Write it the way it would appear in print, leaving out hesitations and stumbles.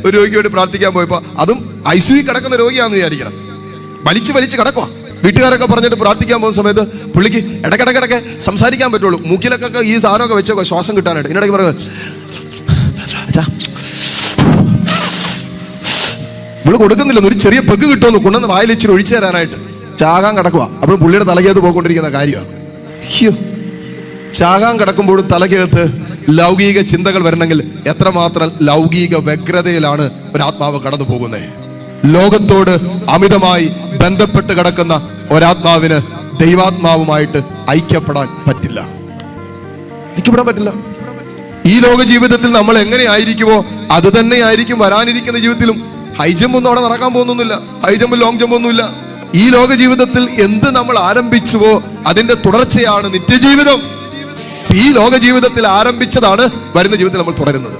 ഒരു രോഗിക്ക് വേണ്ടി പ്രാർത്ഥിക്കാൻ പോയപ്പോ, അതും ICU കിടക്കുന്ന രോഗിയാണെന്ന് വിചാരിക്കണം, വലിച്ച് കിടക്കുക. വീട്ടുകാരൊക്കെ പറഞ്ഞിട്ട് പ്രാർത്ഥിക്കാൻ പോകുന്ന സമയത്ത് പുള്ളിക്ക് ഇടയ്ക്കിടയ്ക്ക് സംസാരിക്കാൻ പറ്റുള്ളൂ. മൂക്കിലൊക്കെ ഈ സാധനമൊക്കെ വെച്ചോ ശ്വാസം കിട്ടാനായിട്ട്. ഇതിനിടയ്ക്ക് പറയുന്നത് ഇവള് കൊടുക്കുന്നില്ല, ഒരു ചെറിയ പെഗ് കിട്ടുമെന്ന് കൊണ്ടുവന്ന് വായിൽ ഇച്ചിരി ഒഴിച്ചു തരാനായിട്ട് ചാകാൻ കിടക്കുക. അപ്പോൾ പുള്ളിയുടെ തലയ്ക്കകത്ത് പോയിക്കൊണ്ടിരിക്കുന്ന കാര്യമാണ്. ചാകാൻ കിടക്കുമ്പോഴും തലയ്ക്കകത്ത് ലൗകിക ചിന്തകൾ വരണമെങ്കിൽ എത്രമാത്രം ലൗകിക വ്യഗ്രതയിലാണ് ഒരാത്മാവ് കടന്നു പോകുന്നത്. ലോകത്തോട് അമിതമായി ബന്ധപ്പെട്ട് കിടക്കുന്ന ഒരാത്മാവിന് ദൈവാത്മാവുമായിട്ട് ഐക്യപ്പെടാൻ പറ്റില്ല. ഈ ലോക ജീവിതത്തിൽ നമ്മൾ എങ്ങനെയായിരിക്കുമോ അത് തന്നെ ആയിരിക്കും വരാനിരിക്കുന്ന ജീവിതത്തിലും. ഹൈ ജമ്പ് ഒന്നും അവിടെ നടക്കാൻ പോകുന്നൊന്നുമില്ല, ഹൈ ജമ്പ് ലോങ് ജമ്പ് ഒന്നുമില്ല. ഈ ലോക ജീവിതത്തിൽ എന്ത് നമ്മൾ ആരംഭിച്ചുവോ അതിന്റെ തുടർച്ചയാണ് നിത്യജീവിതം. ഈ ലോക ജീവിതത്തിൽ ആരംഭിച്ചതാണ് വരുന്ന ജീവിതത്തിൽ നമ്മൾ തുടരുന്നത്.